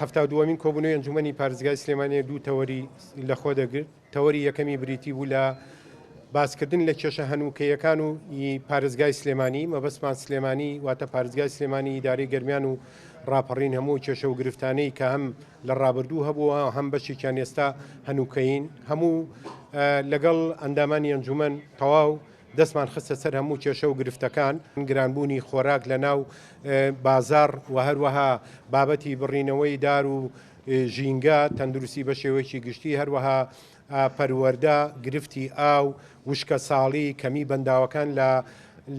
هەفتا دووەمین کۆبوونەوەی ئەنجومەنی پارێزگای سلێمانیە دوو تەوەری لەخۆ دەگرت. تەوەری یەکەمی بریتی بوو لە باسکردن لە کێشە هەنووکەیەکان و پارێزگای سلێمانی. مەبەستمان سلێمانی واتە پارێزگای سلێمانی ئیدارەی گەرمیان و ڕاپەڕین هەموو کێشە و گرفتانەی کە هەم لە ڕابردوو هەبووە هەم بەشێکیان ئێستا هەنووکەین هەموو لەگەڵ ئەندامانی ئەنجومەن تەواو دەستمان خستە سەر هەموو کێشە و گرفتەکان گرانبوونی خۆراک لە ناو بازار و هەروەها بابەتی بڕینەوەی دار و ژینگە تەندروستی بە شێوەیەکی گشتی هەروەها پەروەەردە گرفتی ئاو وشکە ساڵی کەمی بەنداوەکان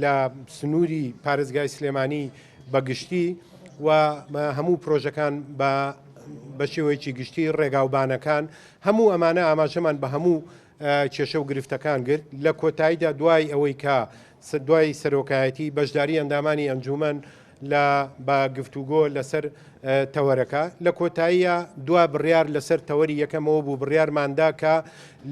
لە سنووری پارێزگای سلێمانی بەگشتی و هەموو پرۆژەکان بە شێوەیەکی گشتی ڕێگاوبانەکان هەموو ئەمانە ئاماژەمان بە هەموو کێشە و گرفتەکان گرت لە کۆتاییدا دوای ئەوەی کە دوای سەرۆکایەتی بەشداری ئەندامانی ئەنجومەن لە بە گفتوگۆ لەسەر تەوەرەکە لە کۆتاییە دوا بڕیار لەسەر تەوەری یەکەمەوە بوو بڕیارماندا کە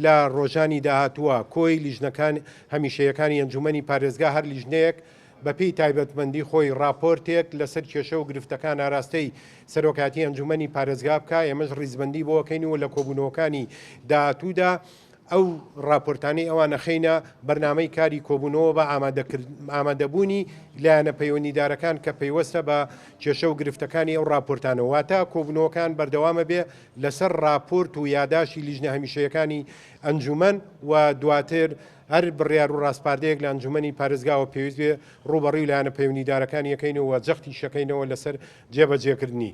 لە ڕۆژانی داهاتووە کۆی لیژنەکان هەمیشەیەکانی ئەنجومەنی پارێزگا هەر لیژنەیەک بەپێی تایبەتمەندی خۆی راپۆرتێک لەسەر کێشە و گرفتەکان ئاراستەی سەرۆکاتی ئەنجومەنی پارێزگا بکە ئێمەش ڕیزبەندی بۆ ئەەکەینەوە لە کۆبوونەوەکانی داهاتوودا ئەو راپۆرتانەی ئەوانە خەینە بەرنامەی کاری کۆبوونەوە بە ئامادەبوونی لایەنە پەیوەندیدارەکان کە پەیوەستە بە کێشە و گرفتەکانی ئەو راپۆرتانەوە واتە کۆبوونەوەکان بەردەوامە بێ لەسەر راپۆرت و یاداشی لیژنە هەمیشەیەکانی ئەنجومەن و دواتر هەر بڕیار و ڕاستپاردەیەک لە ئەنجومەنی پارێزگاوە پێویست بێ ڕوبەڕووی لایەنە پەیوەندیدارەکان یەکەینەوە جەختی شەکەینەوە لەسەر جێبەجێکردنی.